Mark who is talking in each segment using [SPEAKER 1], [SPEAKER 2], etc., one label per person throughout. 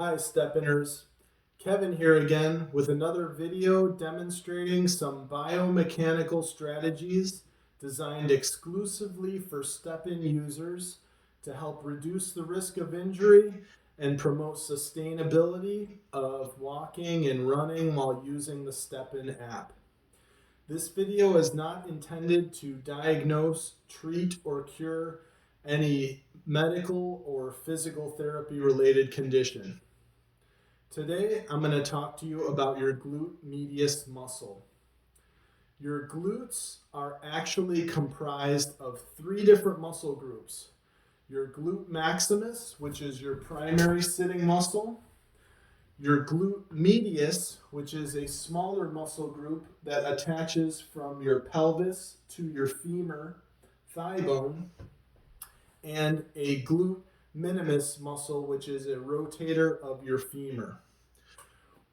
[SPEAKER 1] Hi Steppeners, Kevin here again with another video demonstrating some biomechanical strategies designed exclusively for step-in users to help reduce the risk of injury and promote sustainability of walking and running while using the Step-In app. This video is not intended to diagnose, treat, or cure any medical or physical therapy related condition. Today, I'm going to talk to you about your glute medius muscle. Your glutes are actually comprised of three different muscle groups. Your glute maximus, which is your primary sitting muscle. Your glute medius, which is a smaller muscle group that attaches from your pelvis to your femur, thigh bone. And a glute minimus muscle, which is a rotator of your femur.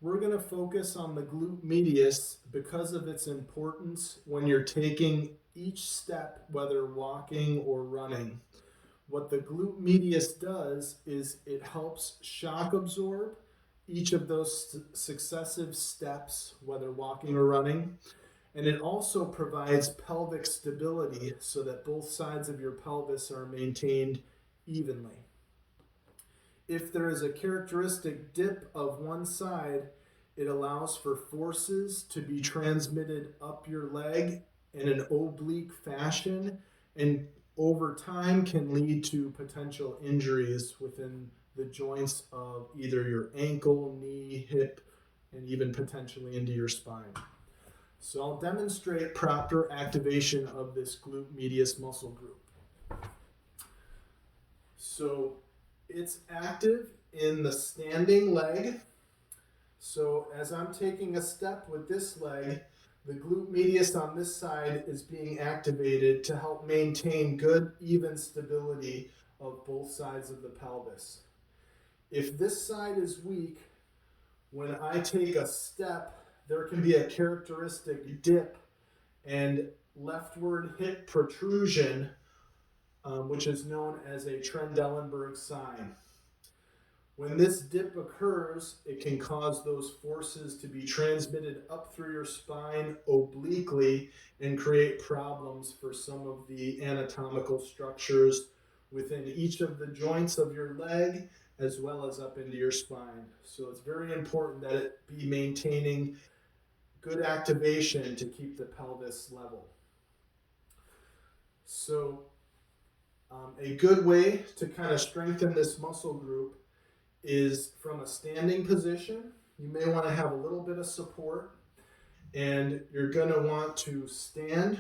[SPEAKER 1] We're going to focus on the glute medius because of its importance when you're taking each step, whether walking or running. What the glute medius does is it helps shock absorb each of those successive steps, whether walking or running. And it also provides pelvic stability so that both sides of your pelvis are maintained evenly. If there is a characteristic dip of one side, it allows for forces to be transmitted up your leg in an oblique fashion, and over time can lead to potential injuries within the joints of either your ankle, knee, hip, and even potentially into your spine. So I'll demonstrate proper activation of this glute medius muscle group. So it's active in the standing leg. So as I'm taking a step with this leg, the glute medius on this side is being activated to help maintain good, even stability of both sides of the pelvis. If this side is weak, when I take a step, there can be a characteristic dip and leftward hip protrusion, which is known as a Trendelenburg sign. When this dip occurs, it can cause those forces to be transmitted up through your spine obliquely and create problems for some of the anatomical structures within each of the joints of your leg as well as up into your spine. So it's very important that it be maintaining good activation to keep the pelvis level. So a good way to kind of strengthen this muscle group is from a standing position. You may want to have a little bit of support, and you're going to want to stand,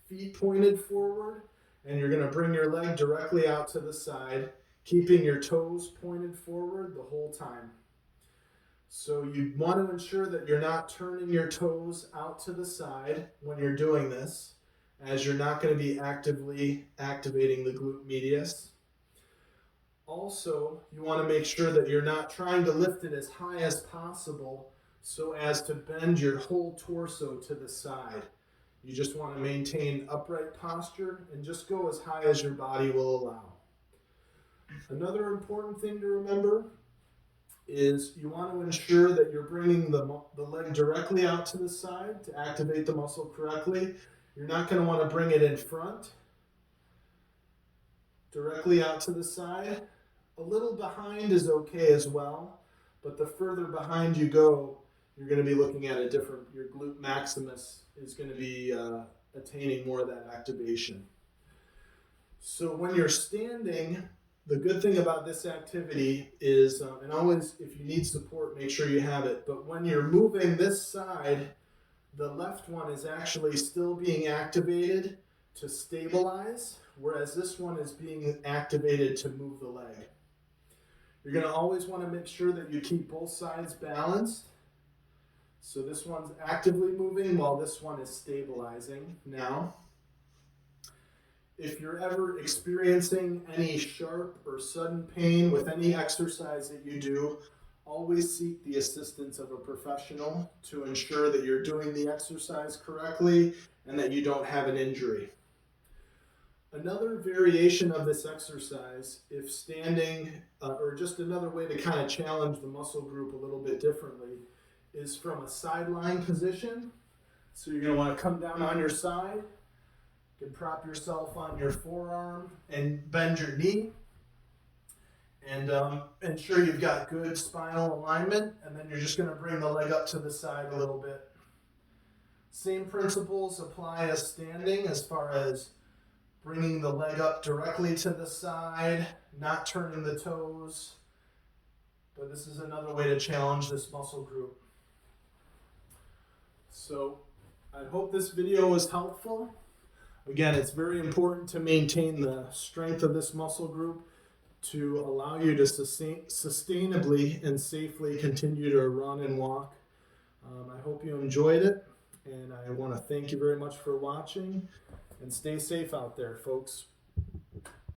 [SPEAKER 1] feet pointed forward, and you're going to bring your leg directly out to the side, keeping your toes pointed forward the whole time. So you want to ensure that you're not turning your toes out to the side when you're doing this, as you're not going to be actively activating the glute medius. Also, you want to make sure that you're not trying to lift it as high as possible so as to bend your whole torso to the side. You just want to maintain upright posture and just go as high as your body will allow. Another important thing to remember is you want to ensure that you're bringing the leg directly out to the side to activate the muscle correctly. You're not going to want to bring it in front, directly out to the side. A little behind is okay as well, but the further behind you go, you're going to be looking at your glute maximus is going to be attaining more of that activation. So when you're standing, the good thing about this activity is, and always if you need support, make sure you have it, but when you're moving this side, the left one is actually still being activated to stabilize, whereas this one is being activated to move the leg. You're going to always want to make sure that you keep both sides balanced. So this one's actively moving while this one is stabilizing now. If you're ever experiencing any sharp or sudden pain with any exercise that you do, always seek the assistance of a professional to ensure that you're doing the exercise correctly and that you don't have an injury. Another variation of this exercise, if standing, or just another way to kind of challenge the muscle group a little bit differently, is from a sideline position. So you're going to want to come down on your side. You can prop yourself on your forearm and bend your knee. And ensure you've got good spinal alignment. And then you're just going to bring the leg up to the side a little bit. Same principles apply as standing, as far as bringing the leg up directly to the side, not turning the toes. But this is another way to challenge this muscle group. So I hope this video was helpful. Again, it's very important to maintain the strength of this muscle group to allow you to sustainably and safely continue to run and walk. I hope you enjoyed it, and I want to thank you very much for watching, and stay safe out there, folks.